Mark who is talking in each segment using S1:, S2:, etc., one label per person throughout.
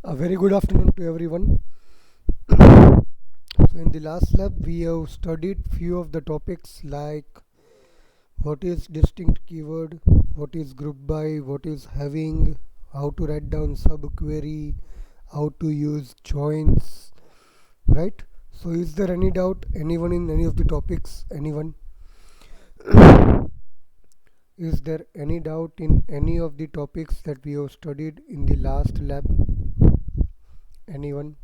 S1: A very good afternoon to everyone. So in the last lab we have studied few of the topics like what is distinct keyword, what is group by, what is having, how to write down subquery, how to use joins, right? So is there any doubt anyone in any of the topics? Anyone? Is there any doubt in any of the topics that we have studied in the last lab? Anyone?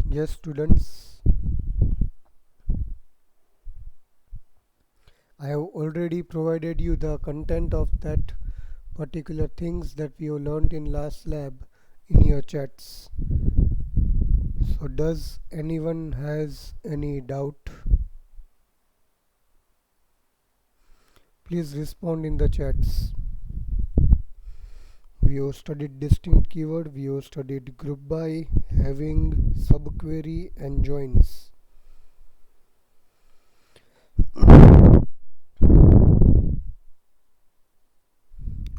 S1: Yes, students. I have already provided you the content of that particular things that we have learned in last lab in your chats. So does anyone has any doubt? Please respond in the chats. We have studied distinct keyword, we have studied group by, having, subquery and joins.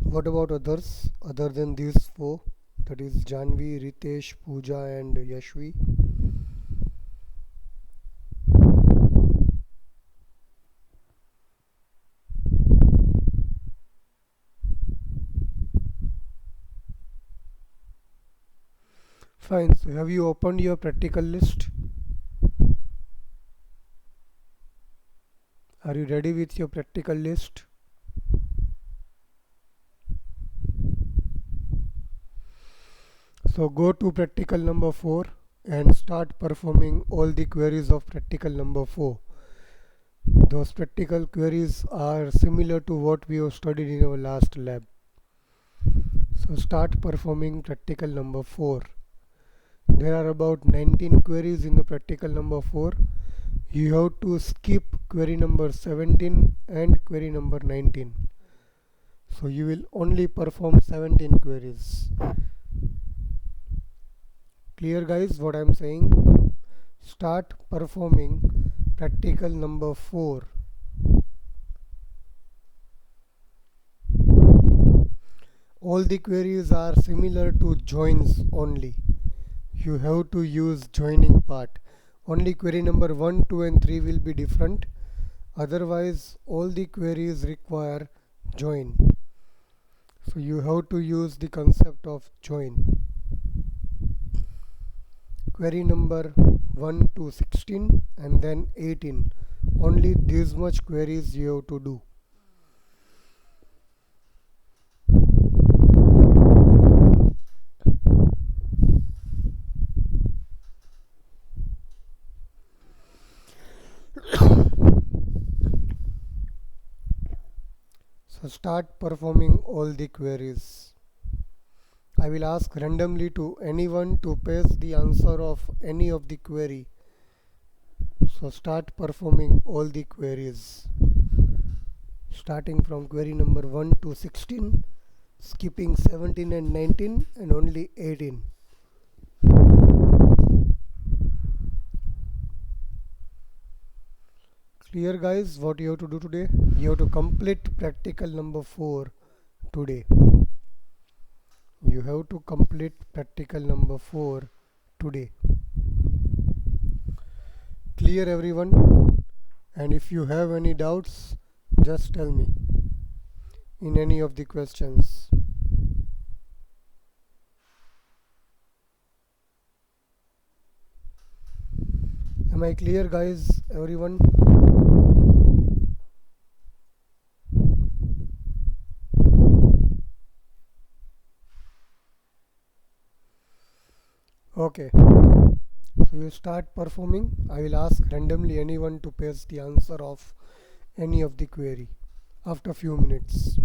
S1: What about others other than these four? That is Janvi, Ritesh, Pooja and Yashvi. Fine, so have you opened your practical list? Are you ready with your practical list? So go to practical number 4 and start performing all the queries of practical number 4. Those practical queries are similar to what we have studied in our last lab. So start performing practical number 4. There are about 19 queries in the practical number 4. You have to skip query number 17 and query number 19. So you will only perform 17 queries. Clear guys what I am saying? Start performing practical number 4. All the queries are similar to joins only. You have to use joining part. Only query number 1, 2 and 3 will be different. Otherwise all the queries require join. So you have to use the concept of join. Query number 1 to 16 and then 18. Only this much queries you have to do. So start performing all the queries. I will ask randomly to anyone to paste the answer of any of the query. So start performing all the queries. Starting from query number 1 to 16, skipping 17 and 19 and only 18. Clear guys what you have to do today? You have to complete practical number 4 today. You have to complete practical number 4 today. Clear everyone? And if you have any doubts, just tell me in any of the questions. Am I clear guys, everyone? Okay. So you start performing. I will ask randomly anyone to paste the answer of any of the query after few minutes.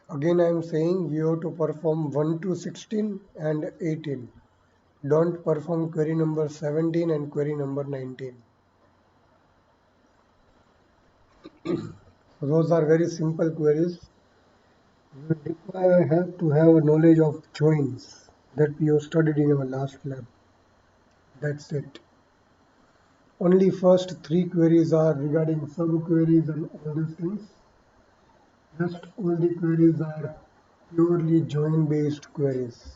S1: Again I am saying you have to perform 1 to 16 and 18. Don't perform query number 17 and query number 19. So those are very simple queries. You require have to have a knowledge of joins that we have studied in our last lab. That's it. Only first three queries are regarding subqueries and all these things. Rest all the queries are purely join based queries.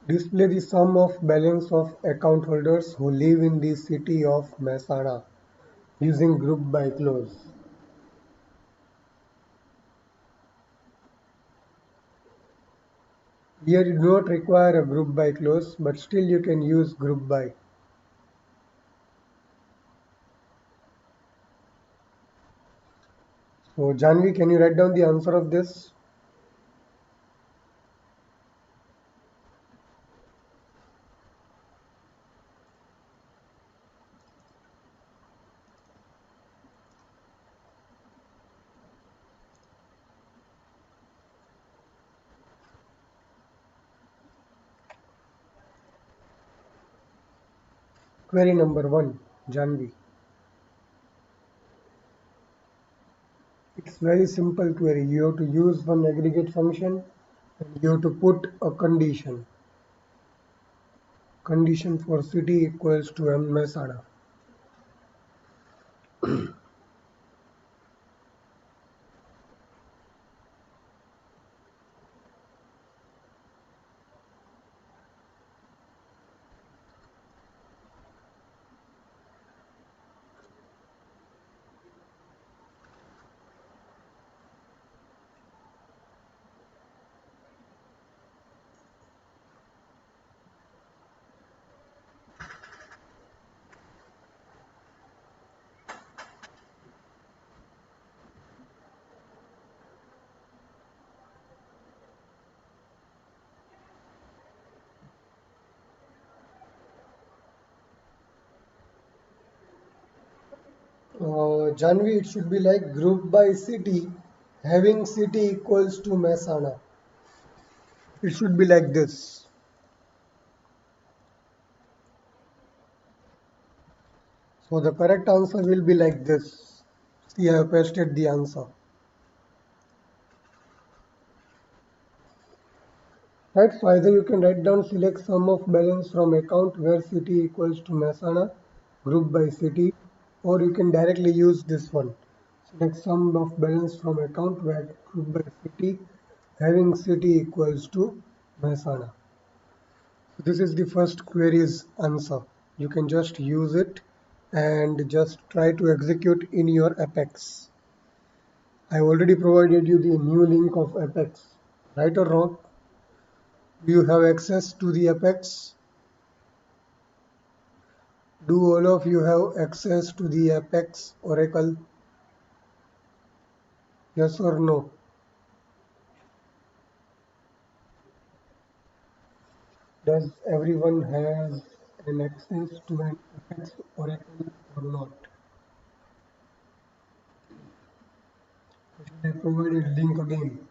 S1: Display the sum of balance of account holders who live in the city of Mehsana using group by clause. Here you do not require a group by clause, but still you can use group by. So Janvi, can you write down the answer of this? Query number 1, Janvi. It's very simple query. You have to use one aggregate function and you have to put a condition. Condition for city equals to Mehsana. Janvi, it should be like group by city, having city equals to Mehsana. It should be like this. So the correct answer will be like this. See, I have pasted the answer. Right, so either you can write down select sum of balance from account where city equals to Mehsana, group by city, or you can directly use this one. Select sum of balance from account where group by city, having city equals to Mehsana. So this is the first query's answer. You can just use it and just try to execute in your Apex. I already provided you the new link of Apex, right or wrong? Do you have access to the Apex? Do all of you have access to the Apex Oracle? Yes or no? Does everyone have an access to an Apex Oracle or not? Should I provide a link again?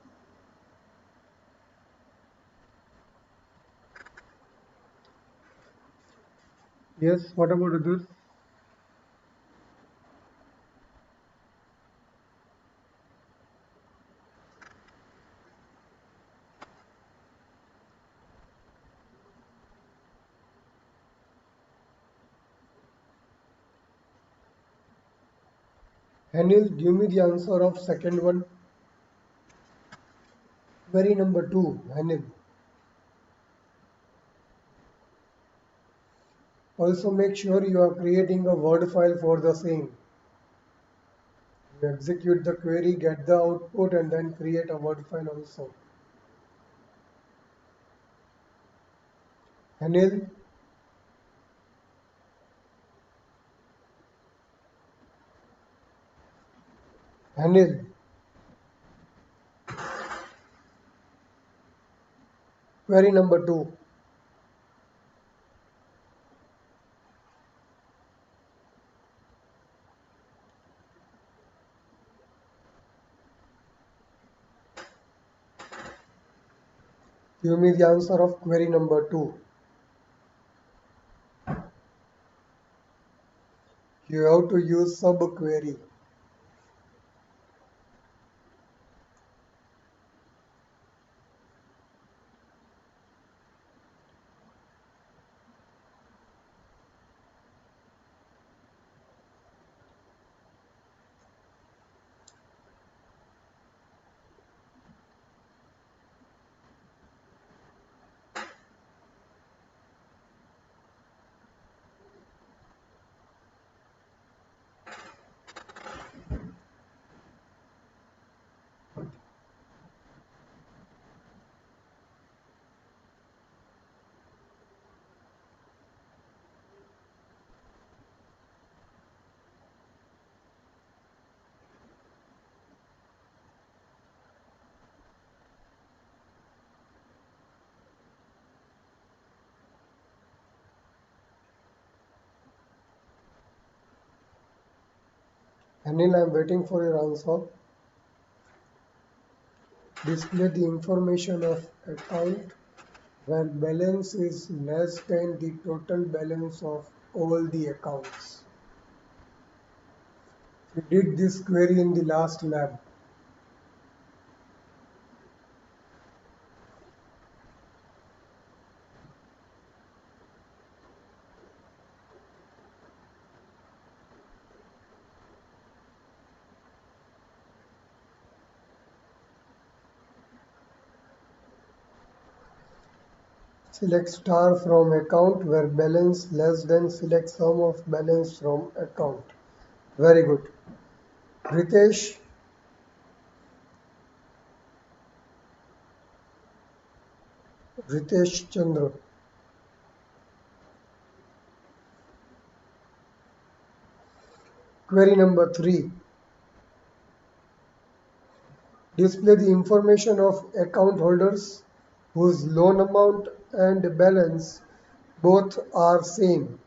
S1: Yes, what about this? Anil, give me the answer of second one. Query number 2, Anil. Also make sure you are creating a Word file for the same. You execute the query, get the output and then create a Word file also. Anil, Anil. Query number 2. Give me the answer of query number 2. You have to use subquery. Anil, I am waiting for your answer. Display the information of account where balance is less than the total balance of all the accounts. We did this query in the last lab. Select star from account where balance less than select sum of balance from account. Very good. Ritesh, Ritesh Chandra. Query number 3. Display the information of account holders whose loan amount and balance both are same.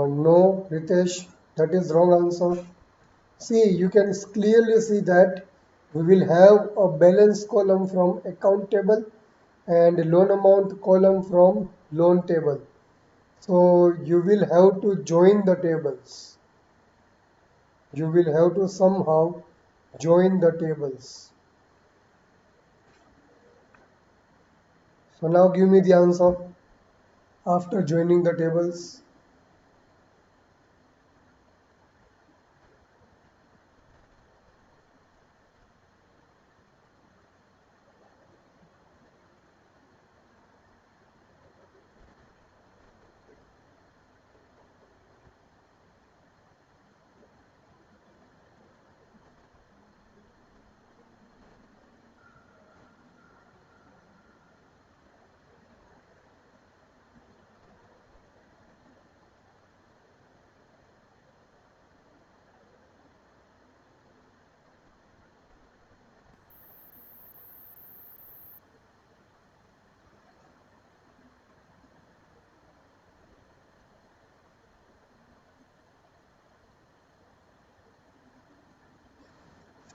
S1: No, Ritesh, that is wrong answer. See, you can clearly see that we will have a balance column from account table and loan amount column from loan table. So you will have to join the tables. You will have to somehow join the tables. So now give me the answer after joining the tables.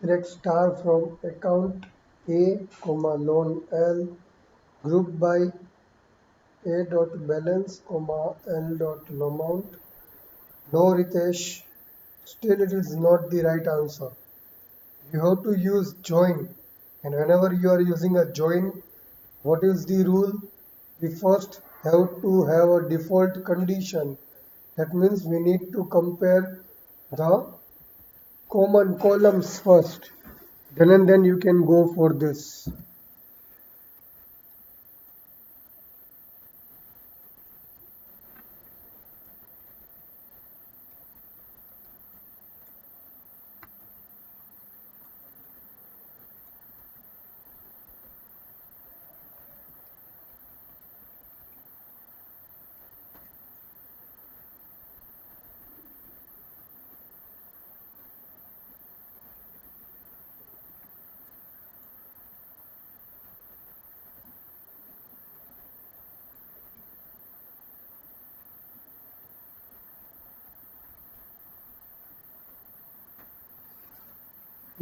S1: Select star from account A, comma loan L, group by A dot balance, comma L dot amount. No, Ritesh, still it is not the right answer. You have to use join. And whenever you are using a join, what is the rule? We first have to have a default condition. That means we need to compare the common columns first. Then and then you can go for this.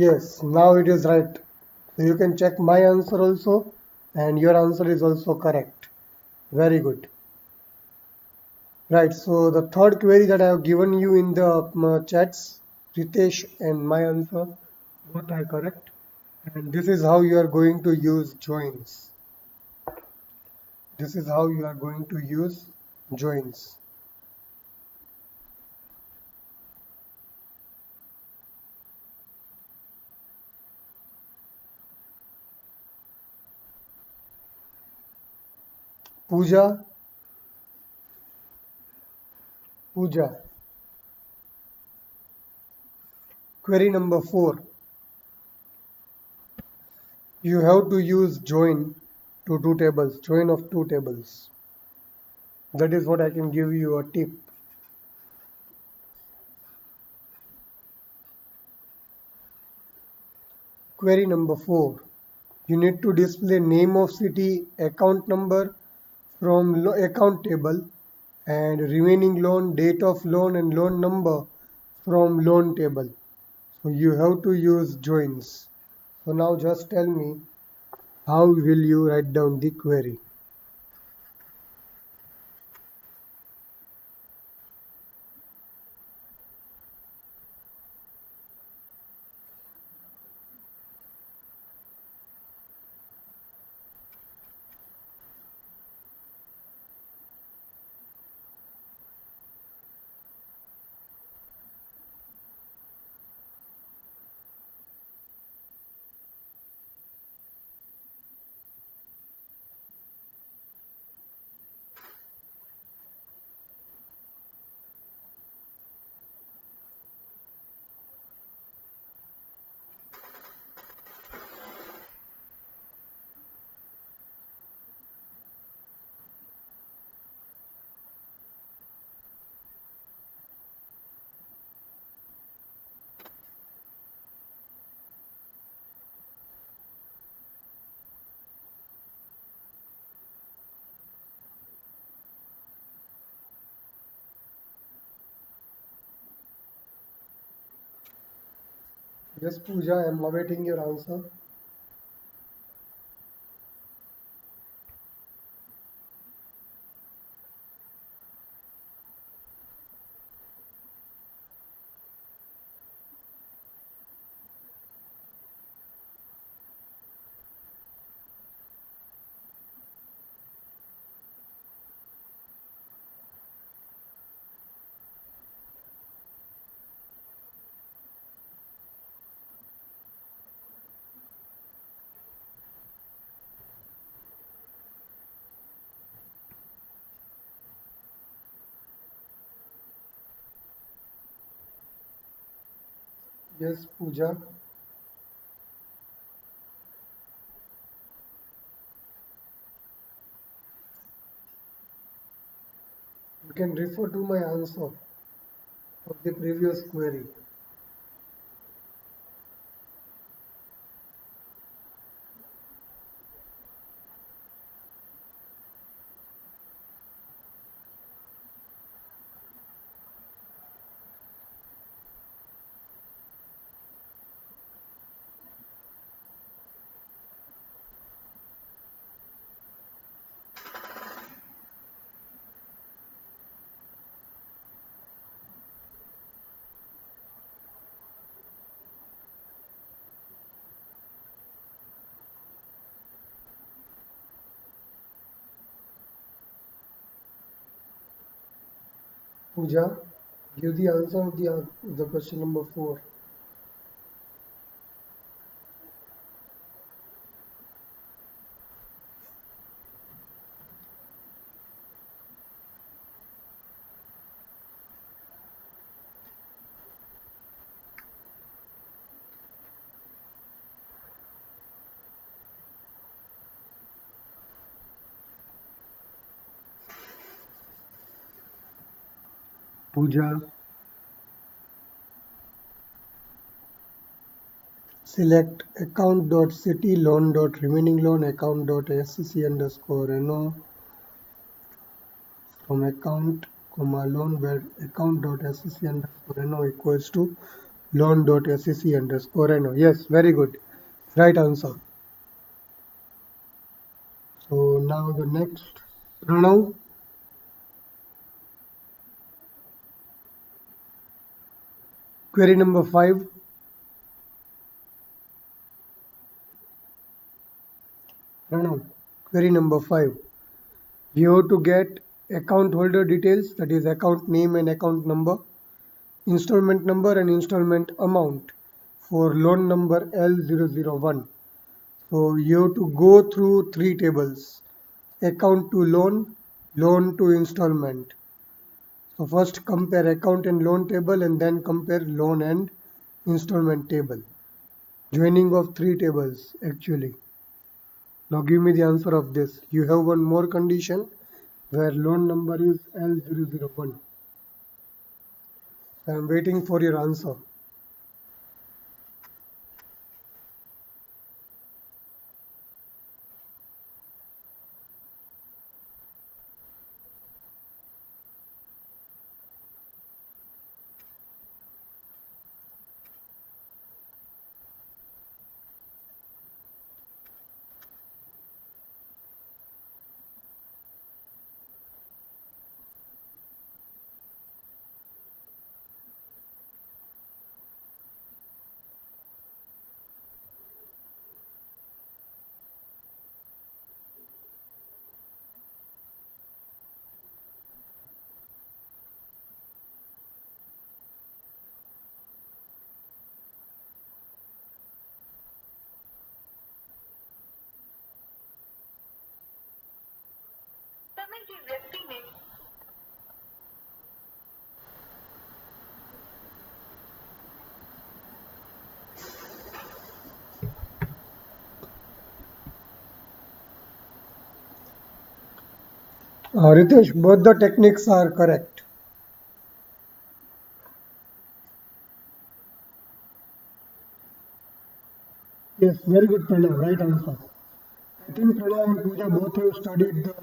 S1: Yes, now it is right. So you can check my answer also, and your answer is also correct. Very good. Right, so the third query that I have given you in the chats, Ritesh and my answer, both are correct. And this is how you are going to use joins. This is how you are going to use joins. Pooja, Pooja. Query number 4. You have to use join to two tables, join of two tables. That is what I can give you a tip. Query number 4. You need to display name of city, account number from account table, and remaining loan, date of loan and loan number from loan table. So you have to use joins. So now just tell me, how will you write down the query? Yes, Pooja, I am awaiting your answer. Yes, Pooja. You can refer to my answer of the previous query. Pooja, give the answer of the question number 4. Pooja. Select account.city loan.remaining loan account.scc underscore no from account comma loan where account.scc underscore no equals to loan.scc underscore no. Yes, very good. Right answer. So now the next Pranav, query number 5. Pranav, query number 5. You have to get account holder details, that is account name and account number, installment number and installment amount for loan number L001. So you have to go through three tables: account to loan, loan to installment. So first compare account and loan table and then compare loan and installment table. Joining of three tables actually. Now give me the answer of this. You have one more condition where loan number is L001. I am waiting for your answer. Ritesh, both the techniques are correct. Yes, very good, Pranav. Right answer. I think Pranav and Pooja both have studied the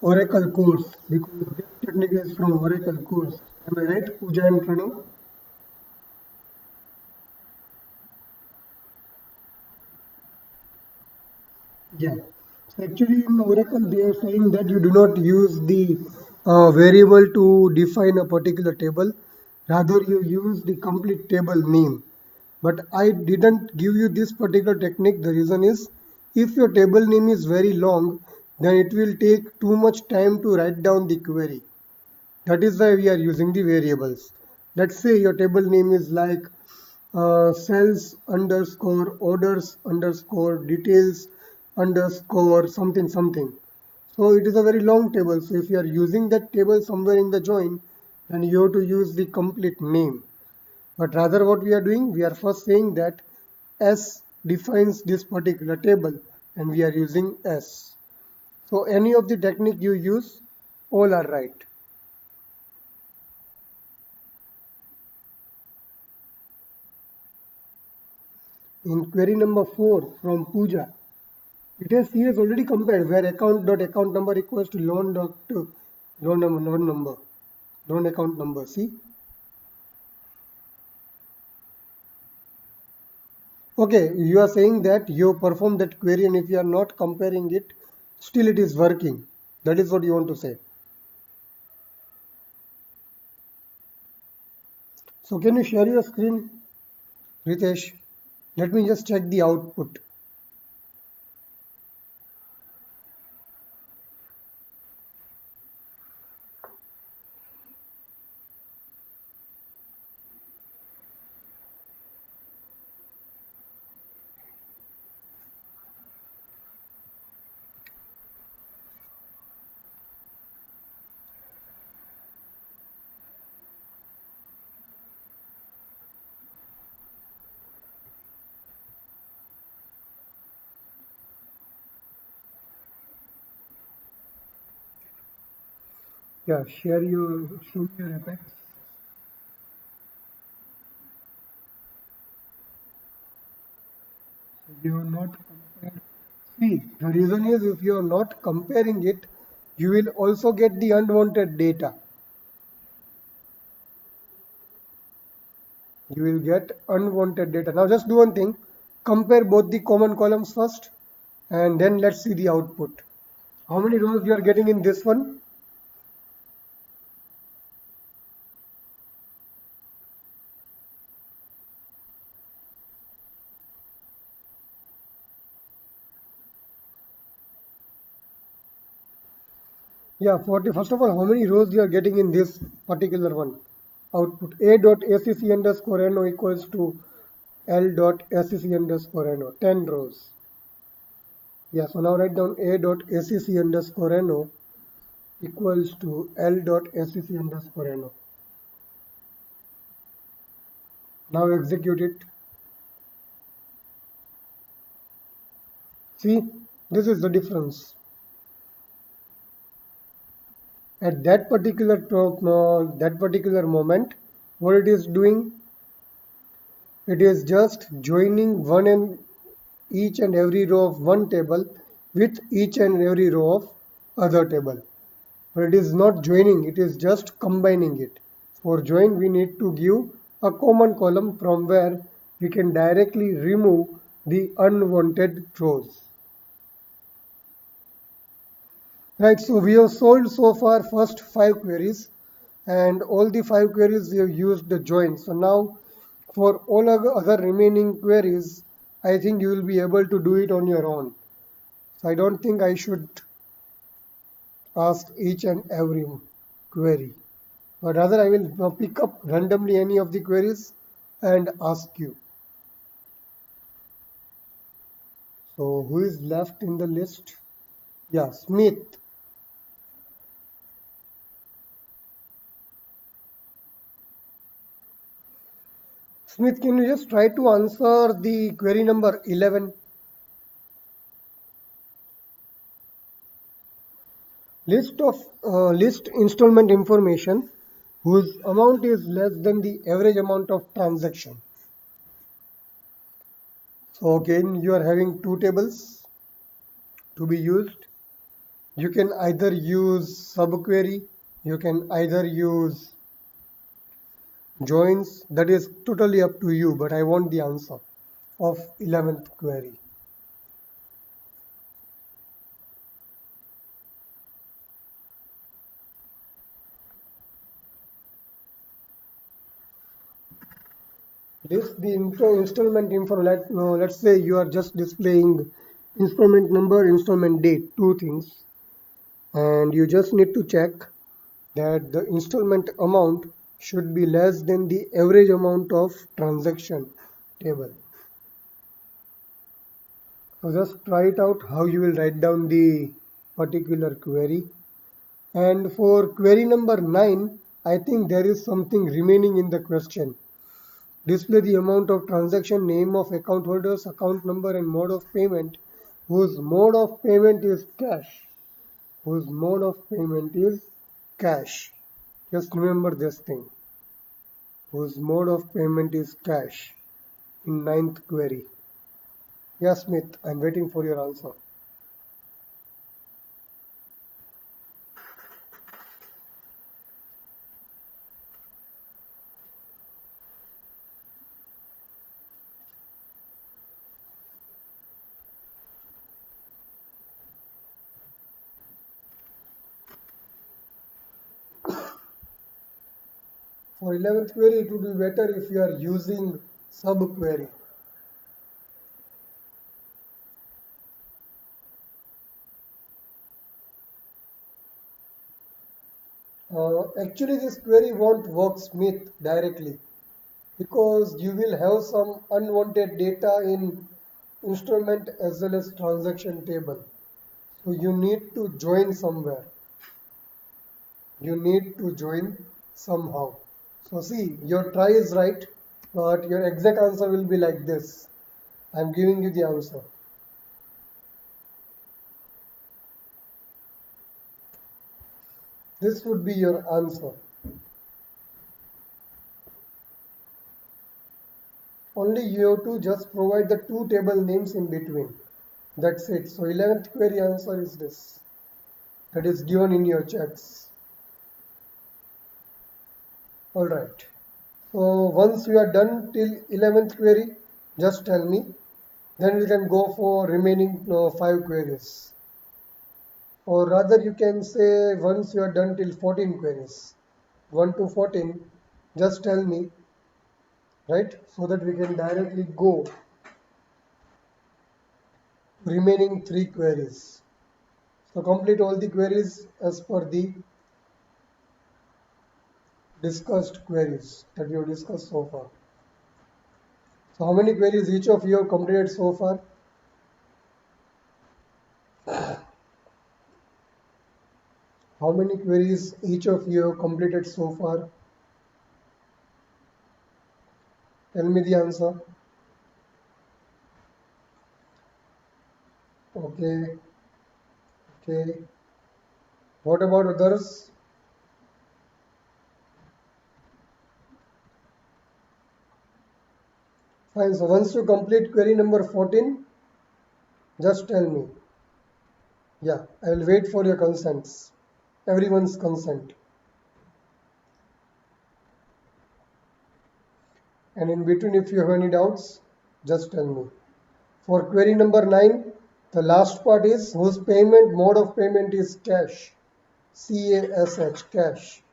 S1: Oracle course because this technique is from Oracle course. Am I right, Pooja and Pranav? Yeah. So actually, in Oracle, they are saying that you do not use the variable to define a particular table. Rather, you use the complete table name. But I didn't give you this particular technique. The reason is, if your table name is very long, then it will take too much time to write down the query. That is why we are using the variables. Let's say your table name is like sales underscore orders underscore details underscore something something. So it is a very long table. So if you are using that table somewhere in the join, then you have to use the complete name. But rather what we are doing, we are first saying that S defines this particular table and we are using S. So any of the technique you use, all are right. In query number 4 from Pooja, he has already compared where account number equals to loan account number. See? Okay, you are saying that you perform that query and if you are not comparing it, still it is working. That is what you want to say. So can you share your screen, Ritesh? Let me just check the output. Yeah, show me your Apex. You are not comparing. See, the reason is if you are not comparing it, you will also get the unwanted data. You will get unwanted data. Now just do one thing. Compare both the common columns first and then let's see the output. How many rows you are getting in this one? Yeah, 40. First of all, how many rows you are getting in this particular one? Output a dot acc underscore no equals to l dot acc underscore no. 10 rows. Yeah, so now write down a dot acc underscore no equals to l dot acc underscore no. Now execute it. See, this is the difference. At that particular moment, what it is doing, it is just joining one and each and every row of one table with each and every row of other table. But it is not joining, it is just combining it. For join, we need to give a common column from where we can directly remove the unwanted rows. Right, so we have solved so far first 5 queries, and all the 5 queries we have used the join. So now for all other remaining queries, I think you will be able to do it on your own. So I don't think I should ask each and every query, but rather I will pick up randomly any of the queries and ask you. So who is left in the list? Yeah, Smith. Smith, can you just try to answer the query number 11? List installment information whose amount is less than the average amount of transaction. So again, you are having two tables to be used. You can either use subquery, you can either use joins. That is totally up to you, but I want the answer of 11th query. List the installment info. Let's say you are just displaying installment number, installment date, two things, and you just need to check that the installment amount should be less than the average amount of transaction table. So just try it out how you will write down the particular query. And for query number 9, I think there is something remaining in the question. Display the amount of transaction, name of account holders, account number and mode of payment whose mode of payment is cash. Whose mode of payment is cash. Just remember this thing. Whose mode of payment is cash in 9th query. Yes, Smith, I'm waiting for your answer. For 11th query, it would be better if you are using subquery. Actually, this query won't work, Smith, directly because you will have some unwanted data in installment as well as transaction table. So you need to join somewhere. You need to join somehow. So see, your try is right, but your exact answer will be like this. I'm giving you the answer. This would be your answer. only you have to just provide the two table names in between. That's it. So 11th query answer is this. That is given in your checks. Alright. So once you are done till 11th query, just tell me. Then we can go for remaining 5 queries. Or rather you can say once you are done till 14 queries. 1 to 14, just tell me, right? So that we can directly go remaining 3 queries. So complete all the queries as per the discussed queries that we have discussed so far. So how many queries each of you have completed so far? How many queries each of you have completed so far? Tell me the answer. Okay, okay. What about others? Fine. So once you complete query number 14, just tell me. Yeah, I will wait for your consents. Everyone's consent. And in between, if you have any doubts, just tell me. For query number 9, the last part is whose payment mode of payment is cash. CASH, cash.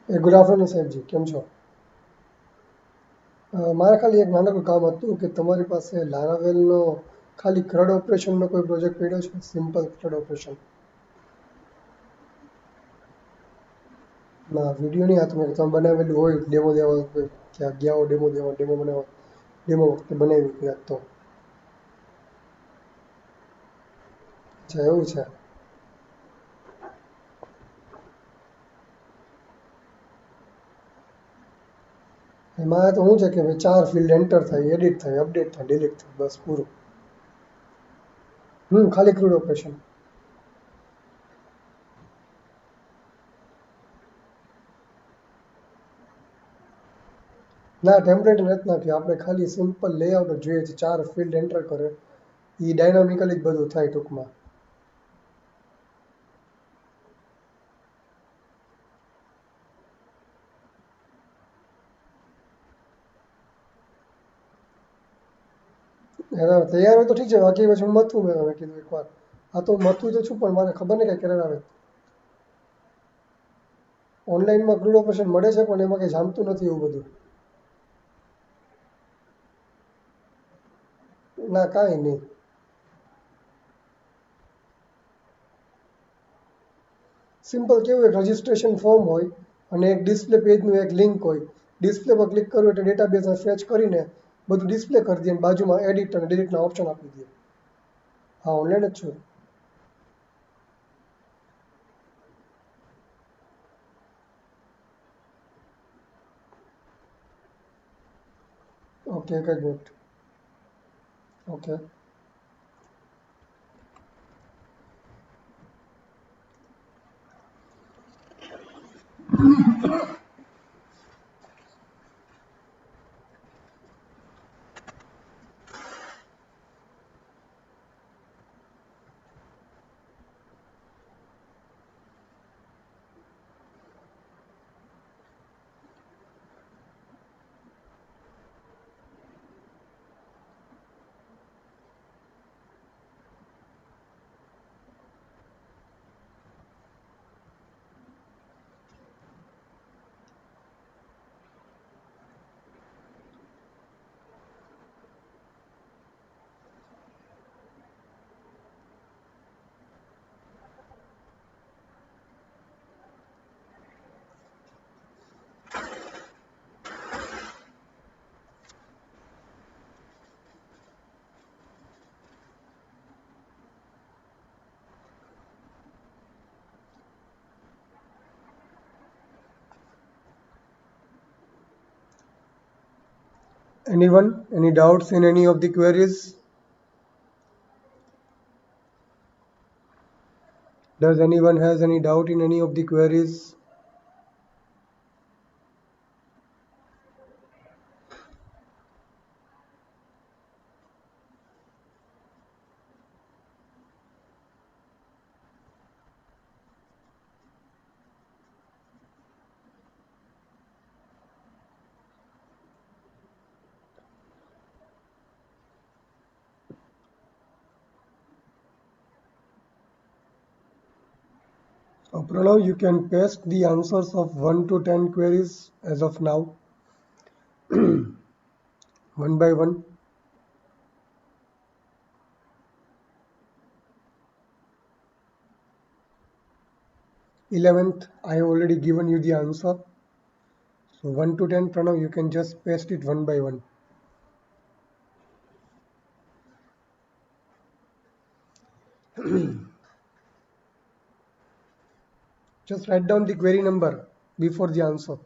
S1: Good afternoon સાહેબજી કેમ છો મારે ખાલી એક નાનકડું કામ હતું કે તમારી પાસે લારાવેલનો ખાલી ક્રડ ઓપરેશનનો કોઈ પ્રોજેક્ટ પડ્યો છે સિમ્પલ ક્રડ ઓપરેશન ના વિડીયો નહીં આ તમે બનાવેલું હોય ડેમો દેવા ક્યાં ગયા હો ડેમો દેવા ડેમો બનાવવા ડેમો વખતે બનાવી ક્યાંક તો અચ્છા એવું છે એમાં તો શું છે કે 4 ફિલ્ડ એન્ટર થાય એડિટ થાય અપડેટ થાય ડિલીટ થાય બસ પૂરું ખાલી ક્રૂડ ઓપરેશન ના ટેમ્પલેટ નથી નાખ્યું આપણે ખાલી સિમ્પલ લેઆઉટ જોઈએ છે 4 ફિલ્ડ એન્ટર કરે એ ડાયનામિકલી જ બધું થાય ટૂંકમાં તૈયાર હોય તો ઠીક છે બાકી પછી હું મથું મેં કીધું એકવાર આ તો મથું તો છું પણ મારે ખબર નહીં કાંઈ કેરેર આવે ઓનલાઈનમાં ક્રૂડ ઓપરેશન મળે છે પણ એમાં કંઈ જામતું નથી એવું બધું ના કાંઈ નહીં સિમ્પલ કેવું એક રજિસ્ટ્રેશન ફોર્મ હોય અને એક ડિસ્પ્લે પેજનું એક લિંક હોય ડિસ્પ્લે પર ક્લિક કરવું એટલે ડેટાબેઝને ફેચ કરીને બધું ડિસ્પ્લે કરી દે અને બાજુમાં એડિટ અને ડિલીટના ઓપ્શન આપી દે હા ઓનલાઈન જ છું ઓકે એક જ minute okay Anyone? Any doubts in any of the queries? Does anyone has any doubt in any of the queries? So Pranav, you can paste the answers of 1 to 10 queries as of now, one by one. 11th, I have already given you the answer. So 1 to 10, Pranav, you can just paste it one by one. Just write down the query number before the answer.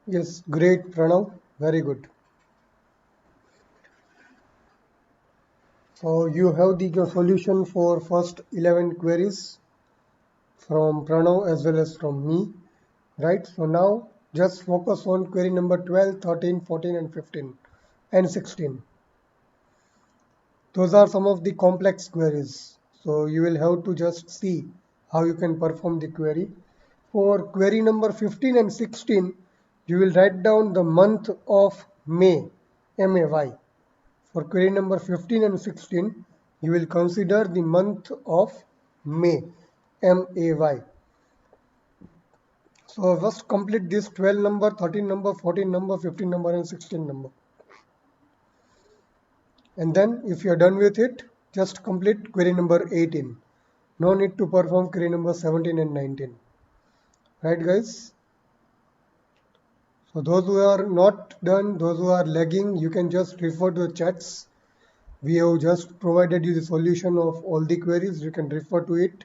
S1: Yes, great, Pranav. Very good. So you have the solution for first 11 queries from Pranav as well as from me, right? So now just focus on query number 12, 13, 14 and 15 and 16. Those are some of the complex queries. So you will have to just see how you can perform the query. For query number 15 and 16, you will write down the month of May, MAY. For query number 15 and 16, you will consider the month of May, MAY. So first complete this 12 number, 13 number, 14 number, 15 number and 16 number. And then if you are done with it, just complete query number 18. No need to perform query number 17 and 19. Right guys? So those who are not done, those who are lagging, you can just refer to the chats. We have just provided you the solution of all the queries. You can refer to it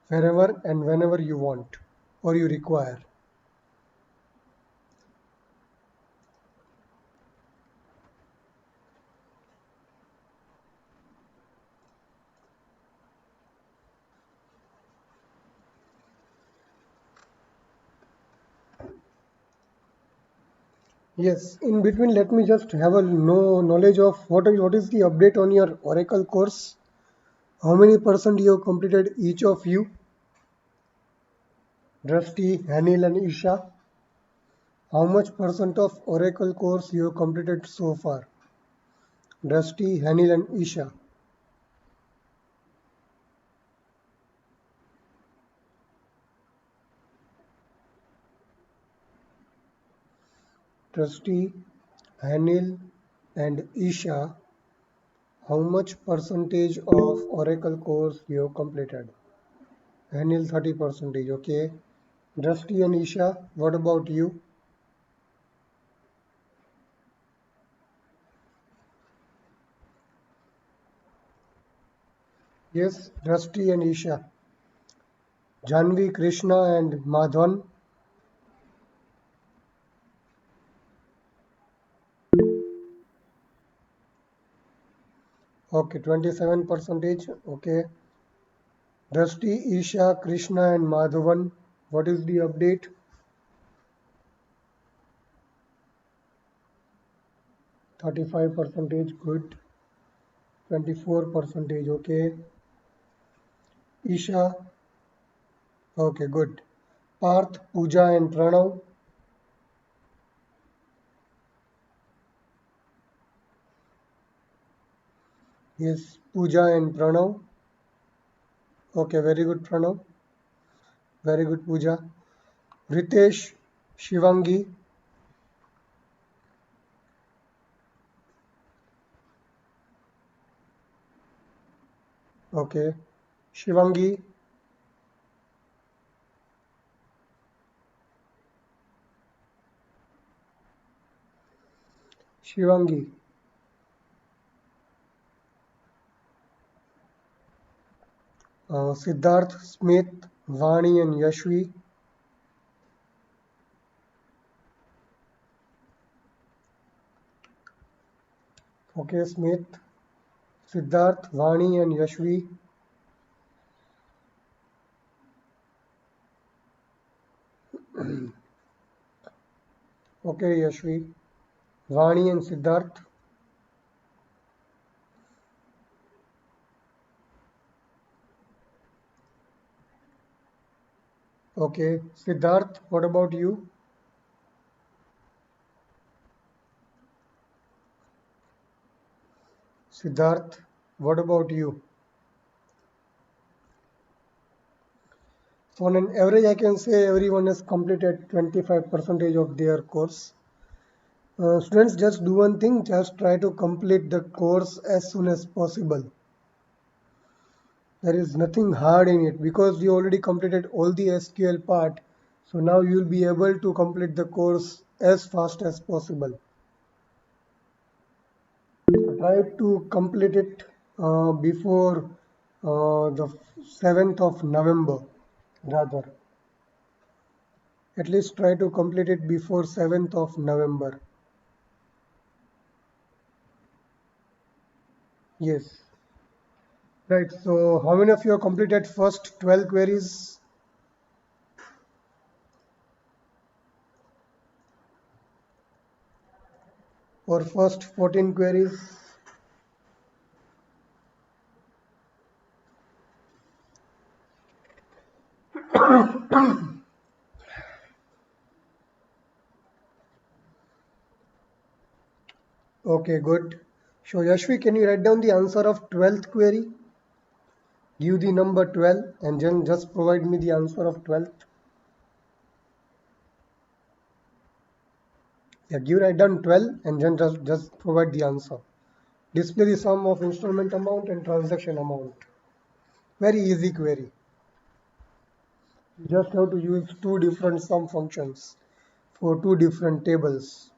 S1: wherever and whenever you want or you require. Yes, in between, let me just have a knowledge of what is the update on your Oracle course. How many percent you have completed each of you? Drashti, Hanil and Isha. How much percent of Oracle course you have completed so far? Drashti, Hanil and Isha. Trusty, Anil, and Isha, how much percentage of Oracle course you have completed? Anil 30 percentage, okay. Drusty and Isha, what about you? Yes, Drusty and Isha. Janvi, Krishna, and Madhavan. Okay, 27 percentage. Okay. Drusty, Isha, Krishna, and Madhavan. What is the update? 35 percentage. Good. 24 percentage. Okay. Isha. Okay, good. Parth, Pooja, and Pranav. Yes, Pooja and Pranav. Okay, very good, Pranav. Very good, Pooja. Ritesh, Shivangi. Okay. Shivangi. Shivangi. Siddharth, Smith, Vani, and Yashvi. Okay, Smith, Siddharth, Vani, and Yashvi. Okay, Yashvi. Vani and Siddharth. Okay, Siddharth, what about you? Siddharth, what about you? So on an average, I can say everyone has completed 25 percentage of their course. Students, just do one thing, just try to complete the course as soon as possible. There is nothing hard in it because you already completed all the SQL part. So now you will be able to complete the course as fast as possible. So try to complete it before the 7th of November, rather. At least try to complete it before 7th of November. Yes. Right. So how many of you have completed first 12 queries or first 14 queries? Okay, good. So Yashvi, can you write down the answer of 12th query? Give the number 12 and then just provide me the answer of 12th. Yeah, give write down 12 and then just provide the answer. Display the sum of installment amount and transaction amount. Very easy query. You just have to use two different sum functions for two different tables.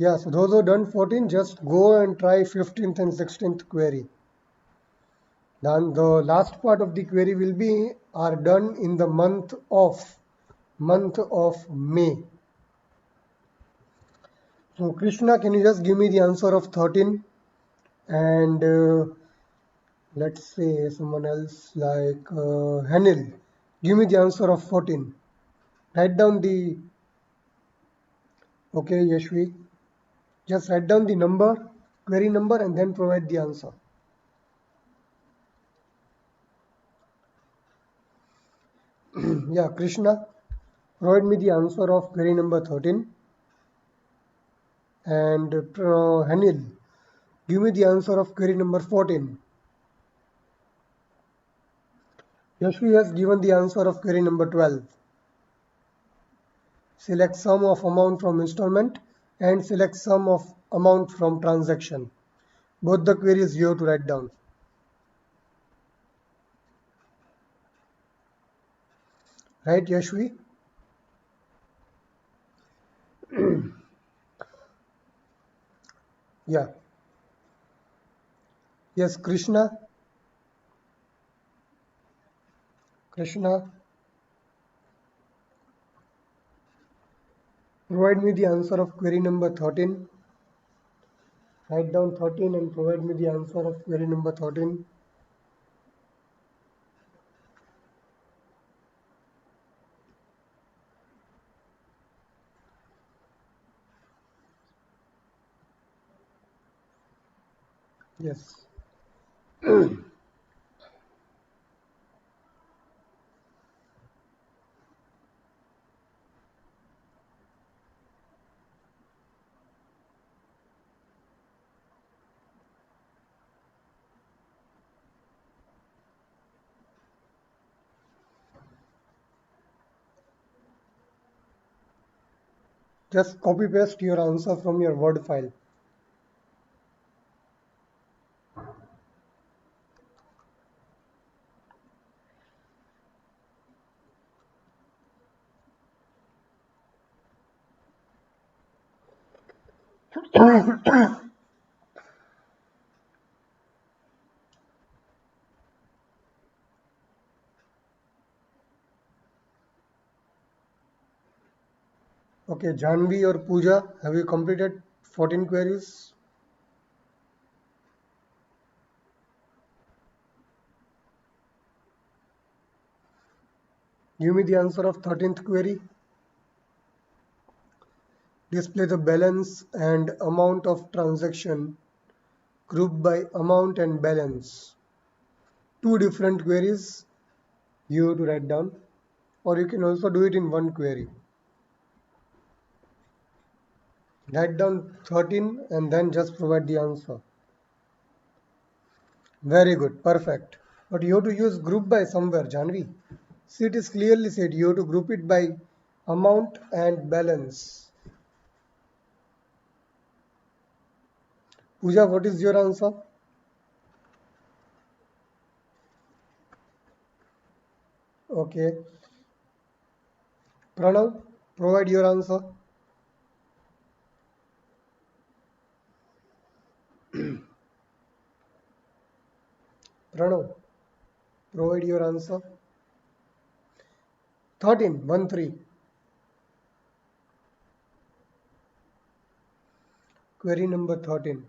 S1: Yeah, so those who done 14, just go and try 15th and 16th query. Then the last part of the query will be are done in the month of May. So Krishna, can you just give me the answer of 13? And let's say someone else like Hanil, give me the answer of 14. Write down the, okay, Yashvi, just write down the number, query number, and then provide the answer. Yeah, Krishna, provide me the answer of query number 13. And Hanil, give me the answer of query number 14. Yashvi has given the answer of query number 12. Select sum of amount from installment and select sum of amount from transaction. Both the queries you have to write down. Right, Yashvi? Yeah. Yes, Krishna. Krishna, provide me the answer of query number 13. Write down 13 and provide me the answer of query number 13. Yes. Just copy paste your answer from your Word file. Okay, Janvi or Pooja, have you completed 14 queries? Give me the answer of 13th query. Display the balance and amount of transaction grouped by amount and balance. Two different queries you have to write down, or you can also do it in one query. Write down 13 and then just provide the answer. Very good, perfect. But you have to use group by somewhere, Janvi. See, it is clearly said you have to group it by amount and balance. Pooja, what is your answer? Okay. Pranav, provide your answer. Pranav, provide your answer. 13, 1 3. Query number 13.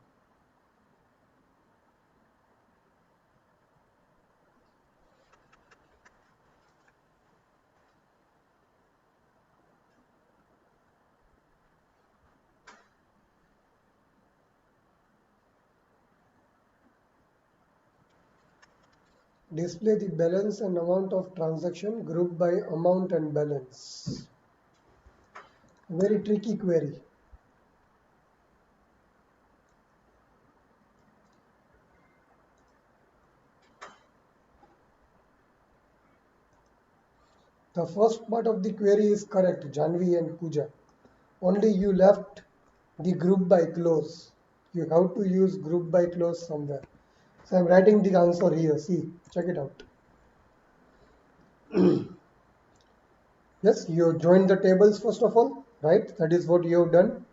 S1: Display the balance and amount of transaction grouped by amount and balance. Very tricky query. The first part of the query is correct, Janvi and Pooja. Only you left the group by clause. You have to use group by clause somewhere. So I'm writing the answer here. See, check it out. Yes, you join the tables first of all, right? That is what you have done.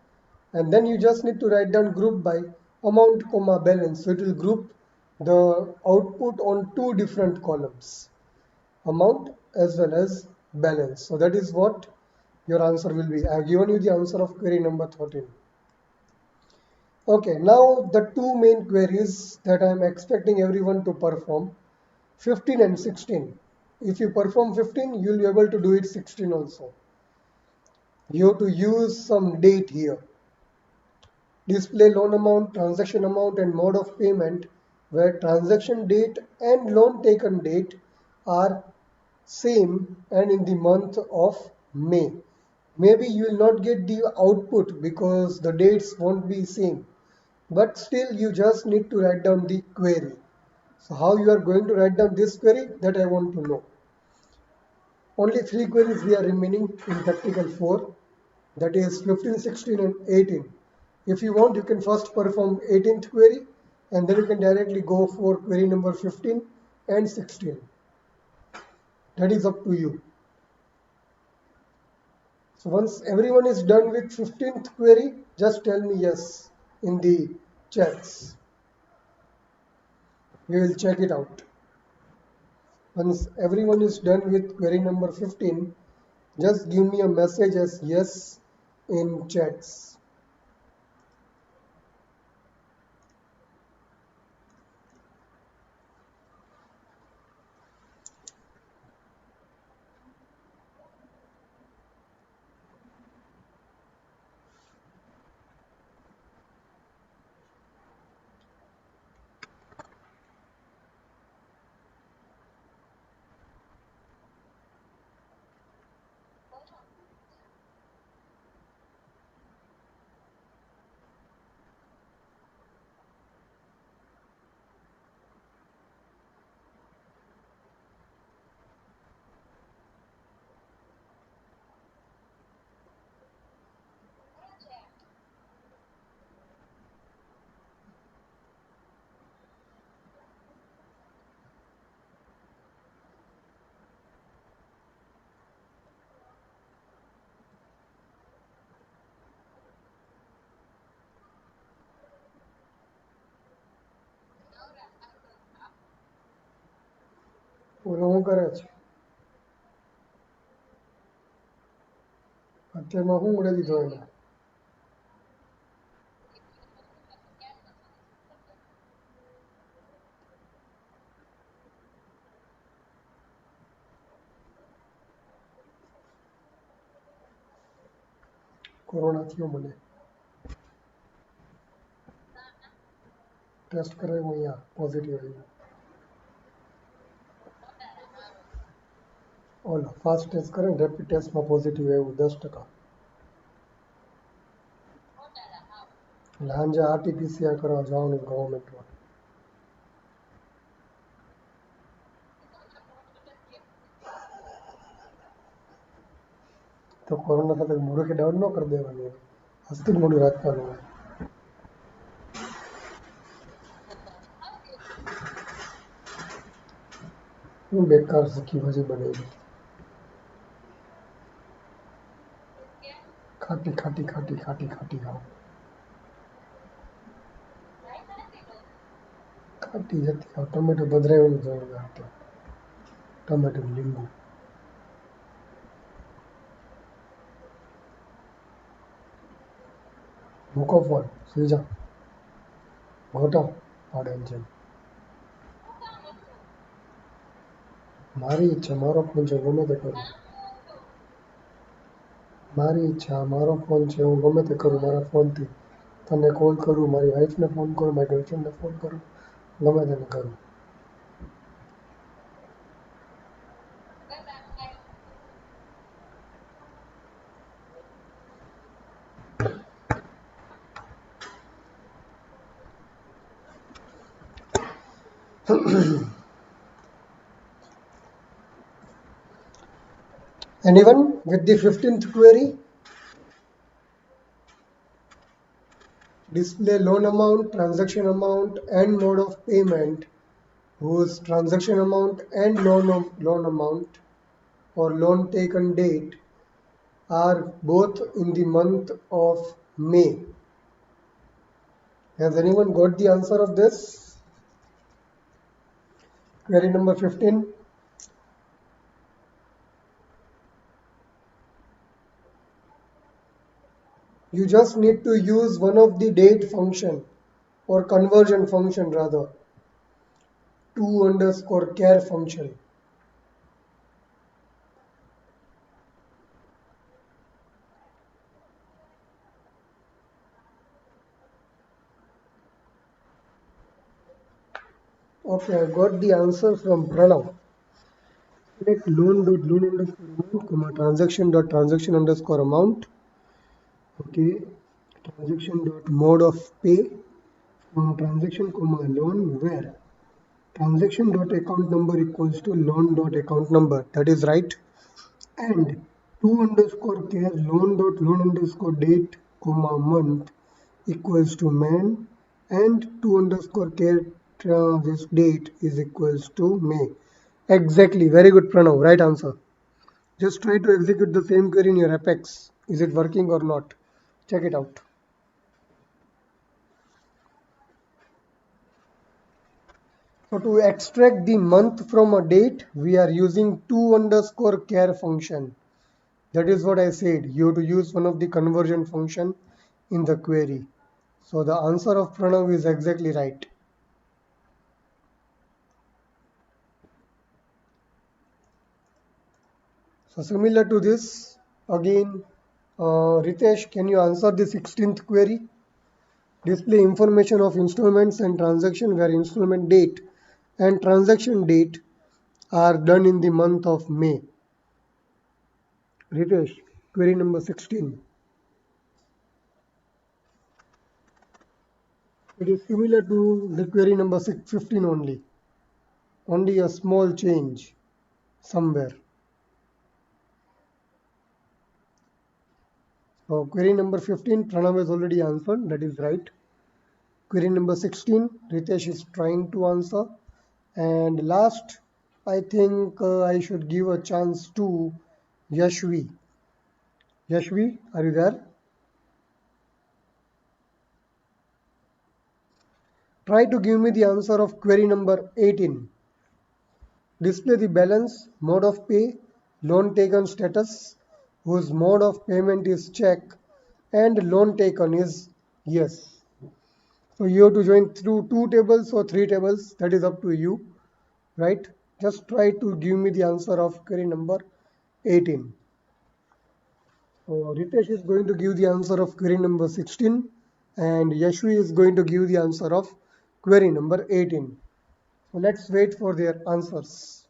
S1: And then you just need to write down group by amount comma balance. So it will group the output on two different columns, amount as well as balance. So that is what your answer will be. I have given you the answer of query number 13. Okay, now the two main queries that I am expecting everyone to perform, 15 and 16. If you perform 15, you will be able to do it 16 also. You have to use some date here. Display loan amount, transaction amount and mode of payment where transaction date and loan taken date are same and in the month of May. Maybe you will not get the output because the dates won't be same. But still you just need to write down the query. So how you are going to write down this query, that I want to know. Only 3 queries we are remaining in practical 4, that is 15, 16 and 18. If you want, you can first perform 18th query and then you can directly go for query number 15 and 16. That is up to you. So once everyone is done with 15th query, just tell me yes in the chats. We will check it out. Once everyone is done with query number 15, just give me a message as yes in chats. ઓલો હું કરે છે અત્યારમાં હું ઉડાડી દીધો એને corona થયો મને ટેસ્ટ કરાવ્યું અહીંયા પોઝિટિવ આવ્યું ઓલો ફાસ્ટ ટેસ્ટ કરે ને રેપિડ ટેસ્ટમાં પોઝિટિવ આવ્યું 10%. એટલે સાંજે આરટીપીસીઆર કરવા જવાનું ગવર્મેન્ટમાં તો કોરોના સાથે મોઢું કે ડાઉન ન કરી દેવાનું હોય હસ્તી જ મોઢું રાખવાનું હોય હું બેકાર સખી ભાજી બનાવી ખાટી ખાટી ખાટી ખાટી ખાટી ખાવ ખાટી જતી ખાવ ટમેટો ભદ્રાયેલું જોરદાર તો ટમેટો લીંબુ મૂકો ફોન સુઈ જાઓ ઘોટો પાડે છે મારી ઈચ્છા મારો ફોન છે ગમે તે કરું મારી ઈચ્છા મારો ફોન છે હું ગમે તે કરું મારા ફોનથી તને કોલ કરું મારી વાઈફને ફોન કરું મારી ગર્લફ્રેન્ડને ફોન કરું ગમે તેને કરું Anyone with the 15th query? Display loan amount, transaction amount and mode of payment whose transaction amount and loan amount or loan taken date are both in the month of May. Has anyone got the answer of this? Query number 15. You just need to use one of the date function or conversion function rather, to_char function. Okay, I got the answer from Pranav. Select loan.loan_amount, transaction.transaction_amount. Okay, transaction.mode of pay from transaction, loan where transaction dot account number equals to loan dot account number. That is right. And 2 underscore care loan underscore date comma month equals to man, and 2 underscore care this date is equals to May. Exactly. Very good, Pranav. Right answer. Just try to execute the same query in your Apex. Is it working or not? Check it out. So to extract the month from a date, we are using 2 underscore care function. That is what I said. You have to use one of the conversion function in the query. So the answer of Pranav is exactly right. So similar to this, again, Ritesh, can you answer the 16th query? Display information of installments and transaction where installment date and transaction date are done in the month of May. Ritesh, query number 16. It is similar to the query number 15 only a small change somewhere. So query number 15, Pranav has already answered, that is right. Query number 16, Ritesh is trying to answer. And last, I think I should give a chance to Yashvi. Yashvi, are you there? Try to give me the answer of query number 18. Display the balance, mode of pay, loan taken status, whose mode of payment is check, and loan taken is yes. So you have to join through 2 tables or 3 tables, that is up to you, right? Just try to give me the answer of query number 18. So Ritesh is going to give the answer of query number 16 and Yashvi is going to give the answer of query number 18. So let's wait for their answers.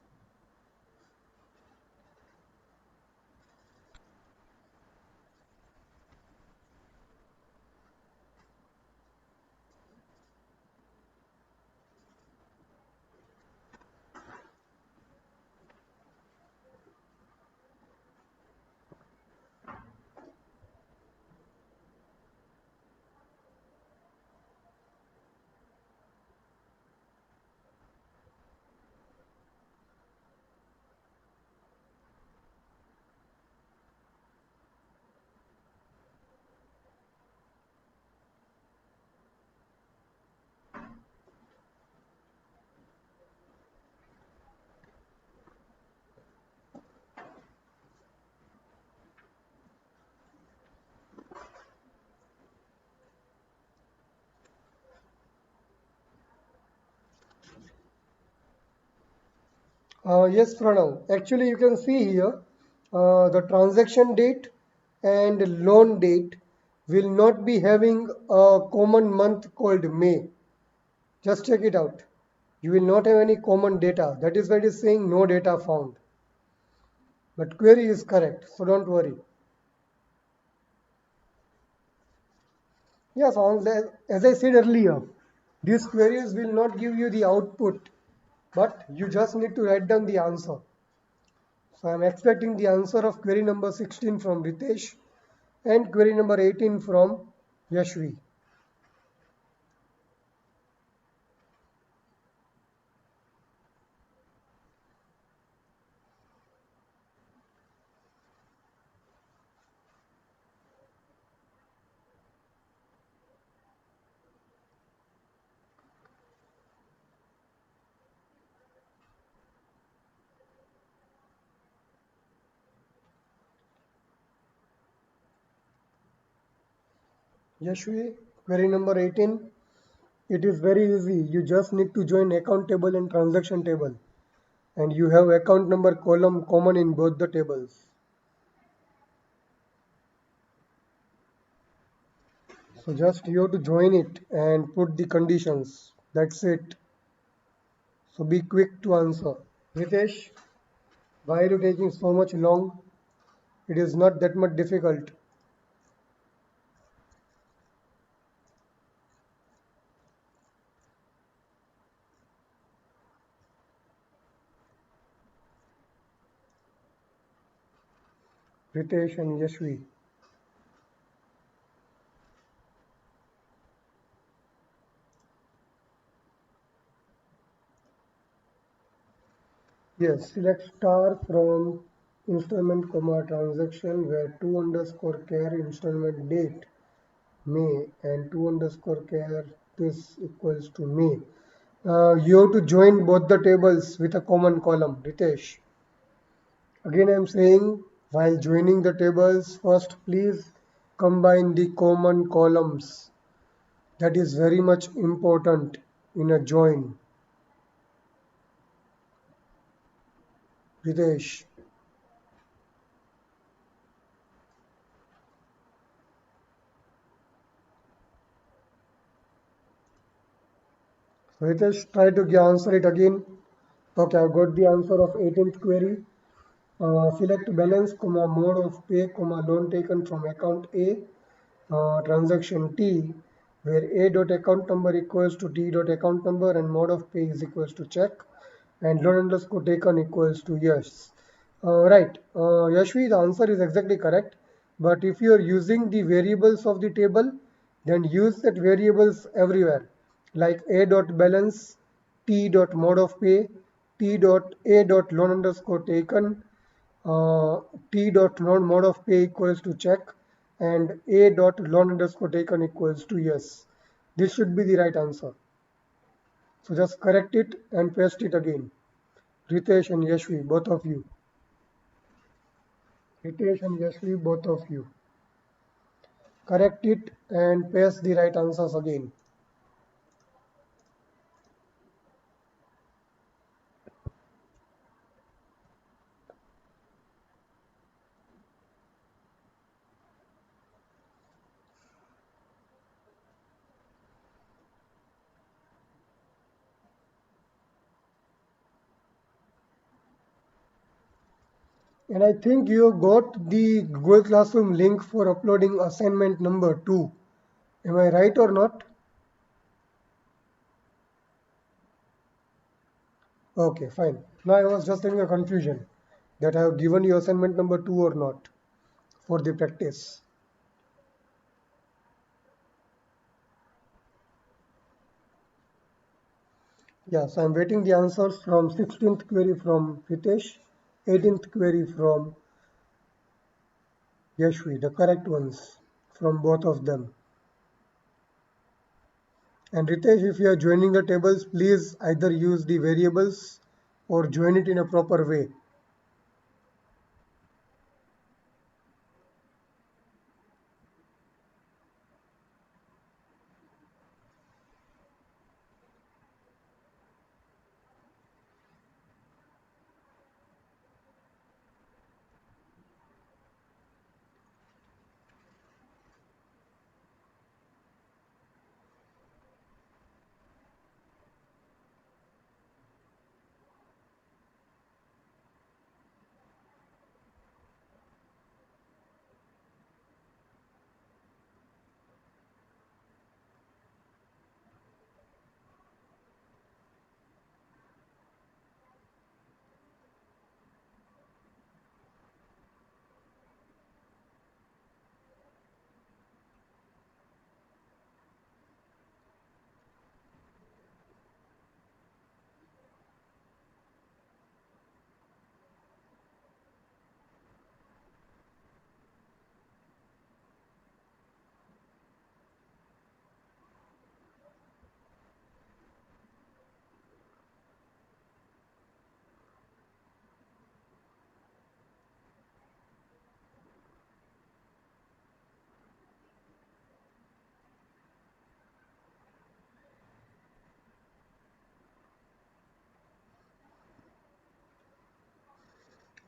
S1: Yes, Pranav. Actually, you can see here the transaction date and loan date will not be having a common month called May. Just check it out. You will not have any common data. That is why it is saying no data found. But query is correct, so don't worry. Yes, as I said earlier, these queries will not give you the output, but you just need to write down the answer. So I'm expecting the answer of query number 16 from Ritesh and query number 18 from Yashvi. Yashvi, query number 18. It is very easy. You just need to join account table and transaction table. And you have account number column common in both the tables. So just you have to join it and put the conditions. That's it. So be quick to answer. Ritesh, why are you taking so much long? It is not that much difficult. Ritesh and Yashvi. Yes, select star from installment comma transaction where 2 underscore care installment date May and 2 underscore care this equals to May. You have to join both the tables with a common column, Ritesh. Again, I am saying while joining the tables, first please combine the common columns. That is very much important in a join. Ritesh. So Ritesh, try to answer it again. Okay, I've got the answer of 18th query. Select balance, comma, mode of pay, comma, loan taken from account A, transaction T, where A dot account number equals to T dot account number and mode of pay is equals to check, and loan underscore taken equals to yes. Right, Yashvi, the answer is exactly correct. But if you are using the variables of the table, then use that variables everywhere, like A dot balance, T dot mode of pay, T dot A dot loan underscore taken, uh, T dot loan mode of pay equals to check, and A dot loan underscore taken equals to yes. This should be the right answer. So just correct it and paste it again. Ritesh and Yashvi, both of you. Ritesh and Yashvi, both of you. Correct it and paste the right answers again. And I think you got the Google Classroom link for uploading assignment number 2. Am I right or not? Okay, fine. Now I was just having a confusion that I have given you assignment number 2 or not for the practice. Yeah, so I'm waiting the answers from 16th query from Hitesh, 18th query from Yashvi, the correct ones from both of them. And Ritesh, if you are joining the tables, please either use the variables or join it in a proper way.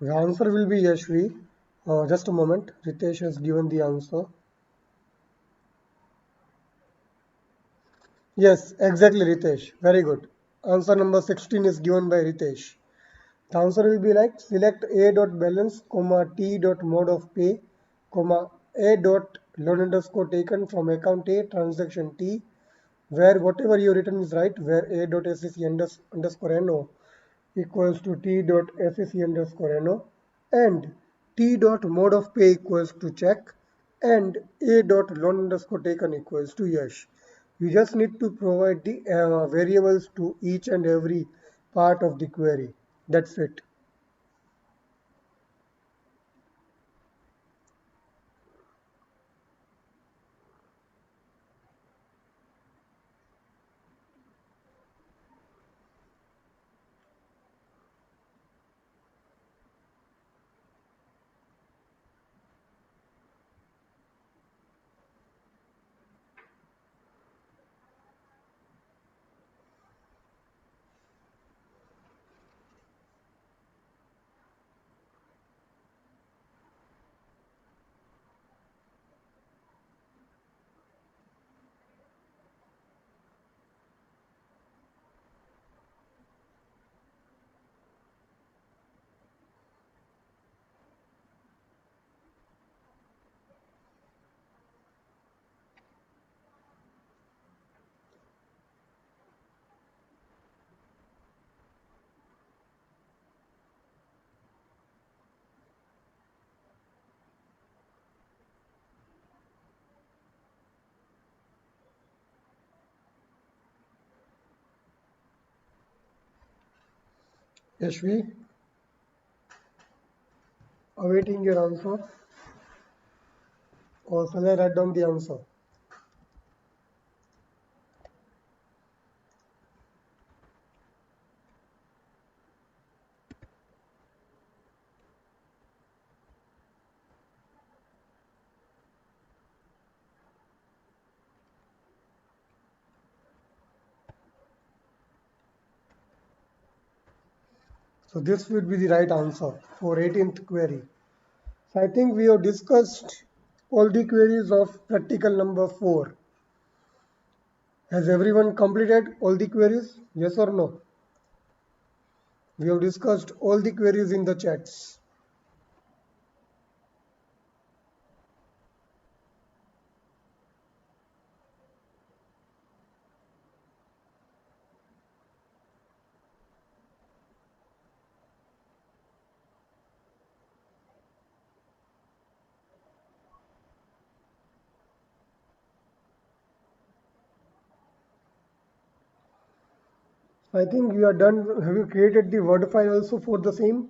S1: The answer will be Yashvi. Just a moment. Ritesh has given the answer. Yes, exactly, Ritesh. Very good. Answer number 16 is given by Ritesh. The answer will be like select A dot balance, comma T dot mode of pay, comma A dot loan underscore taken from account A transaction T, where whatever you written is right, where A dot SEC underscore NO equals to T dot SEC underscore NO and t dot mode of pay equals to check and a dot loan underscore taken equals to yes. You just need to provide the variables to each and every part of the query. That's it. Yashvi, awaiting your answer, or shall I write down the answer? So this would be the right answer for 18th query. So I think we have discussed all the queries of practical number 4. Has everyone completed all the queries? Yes or no? We have discussed all the queries in the chats. I think we are done. Have you created the Word file also for the same?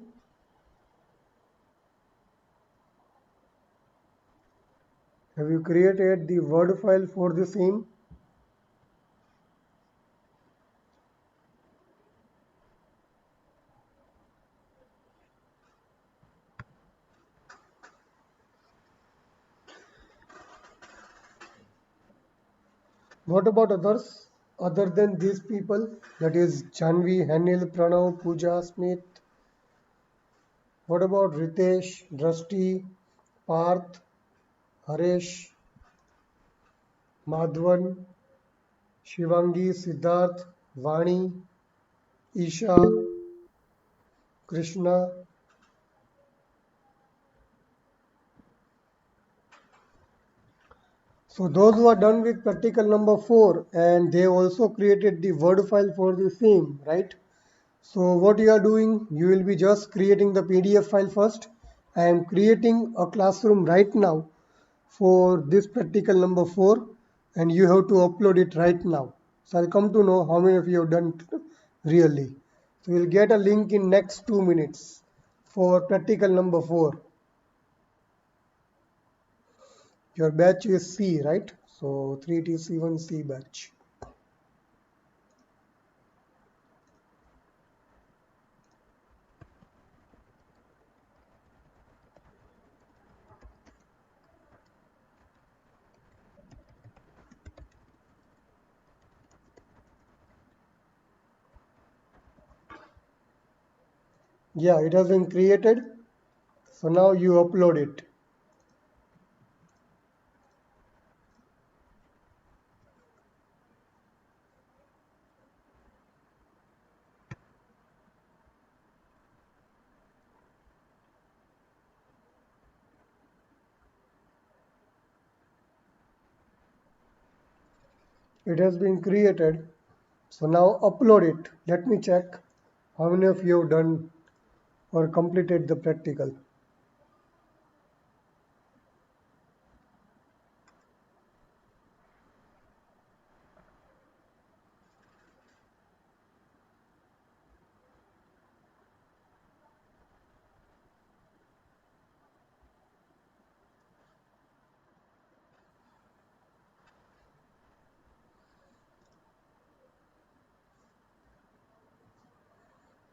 S1: Have you created the Word file for the same? What about others? Other than these people, that is Janvi, Hanil, Pranav, Pooja, Smith. What about Ritesh, Drashti, Parth, Haresh, Madhvan, Shivangi, Siddharth, Vani, Isha, Krishna? So those who are done with practical number 4 and they also created the Word file for the same, right? So what you are doing, you will be just creating the PDF file first. I am creating a classroom right now for this practical number 4 and you have to upload it right now. So I'll come to know how many of you have done it really. So you'll get a link in next 2 minutes for practical number 4. Your batch is C, right? So 3TC1C batch. Yeah, it has been created. So now you upload it. It has been created. So now upload it. Let me check how many of you have done or completed the practical.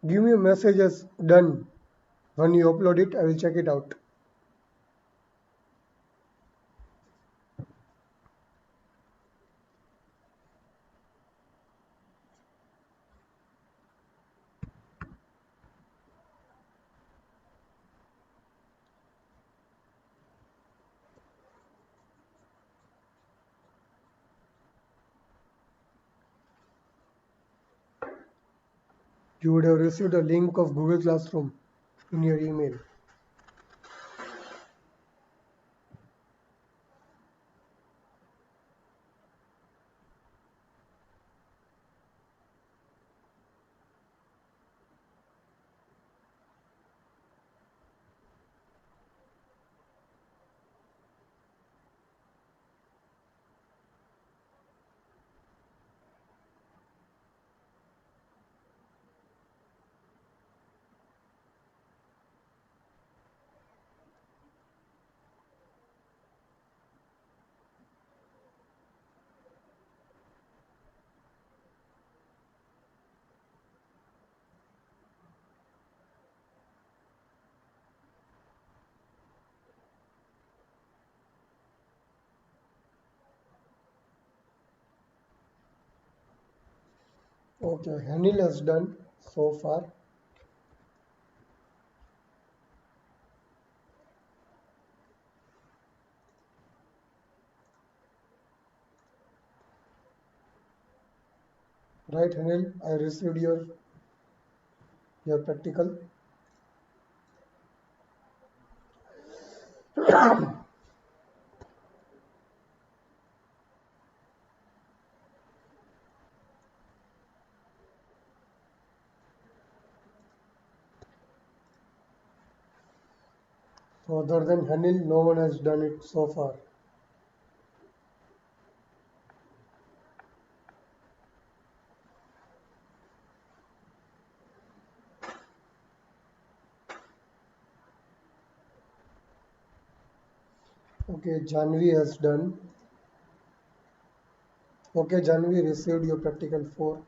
S1: Give me a message as done. When you upload it, I will check it out. You would have received a link of Google Classroom in your email. Okay, Hanil has done so far. Right, Hanil, I received your practical. So other than Hanil, no one has done it so far. Okay, Janvi has done. Okay, Janvi received your practical 4.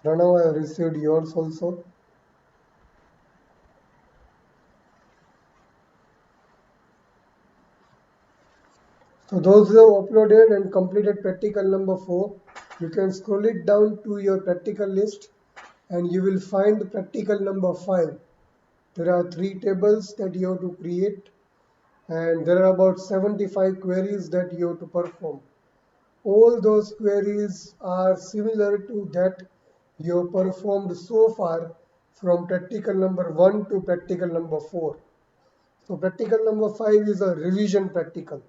S1: Pranav, I have received yours also. So those who have uploaded and completed practical number 4, you can scroll it down to your practical list and you will find practical number 5. There are 3 tables that you have to create and there are about 75 queries that you have to perform. All those queries are similar to that you have performed so far from practical number 1 to practical number 4. So practical number 5 is a revision practical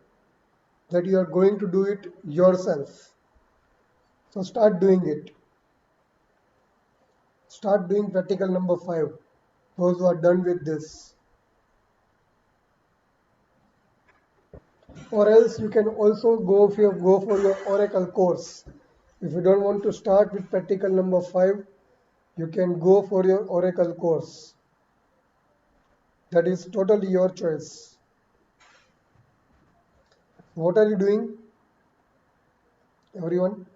S1: that you are going to do it yourself. So start doing it. Start doing practical number 5. Those who are done with this. Or else you can also go for your Oracle course. If you don't want to start with practical number 5, you can go for your Oracle course. That is totally your choice. What are you doing, everyone?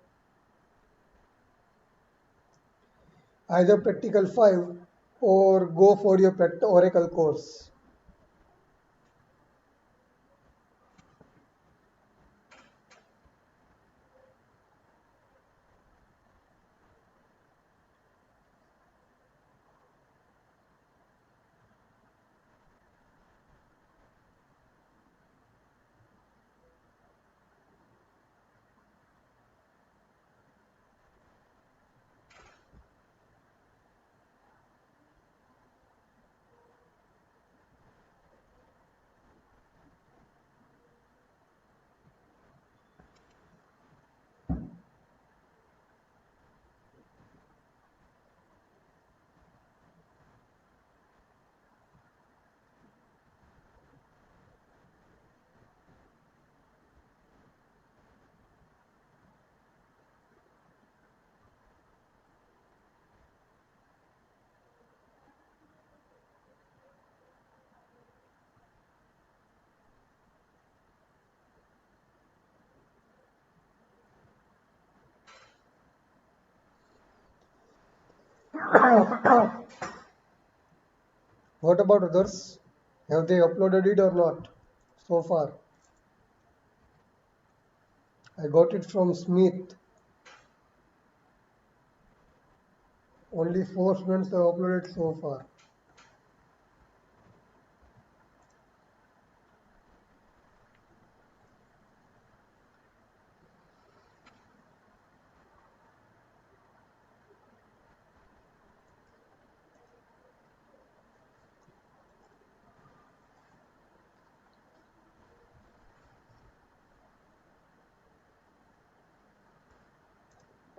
S1: Either practical 5 or go for your Oracle course. What about others? Have they uploaded it or not so far? I got it from Smith. Only 4 students have uploaded so far.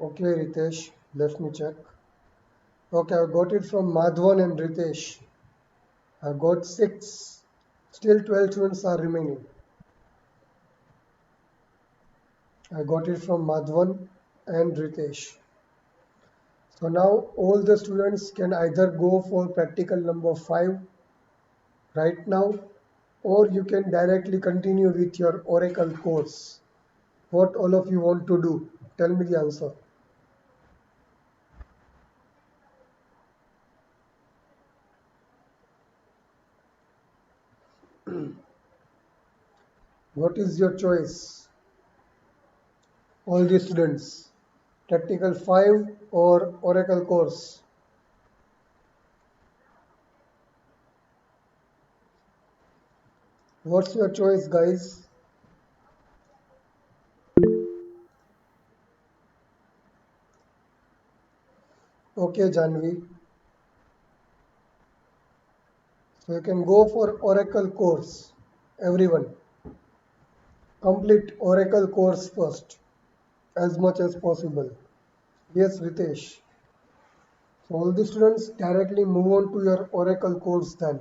S1: Okay, Ritesh, let me check. Okay, I got it from Madhvan and Ritesh. I got 6. Still 12 students are remaining. I got it from Madhvan and Ritesh. So now all the students can either go for practical number 5 right now, or you can directly continue with your Oracle course. What all of you want to do? Tell me the answer. What is your choice? All the students. Practical 5 or Oracle course? What's your choice, guys? Okay, Janvi. So you can go for Oracle course. Everyone, complete Oracle course first as much as possible. Yes, Ritesh. So all the students directly move on to your Oracle course then.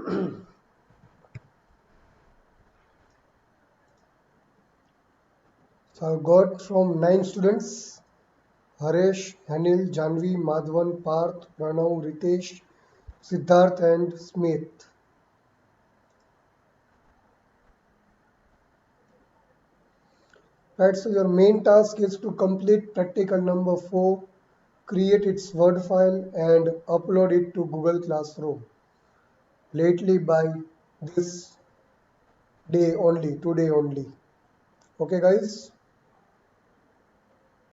S1: So I've got from 9 students: Haresh, Hanil, Janvi, Madhavan, Parth, Pranav, Ritesh, Siddharth, and Smith. Right, so your main task is to complete practical number 4, create its Word file, and upload it to Google Classroom lately by this day only, today only. Okay, guys?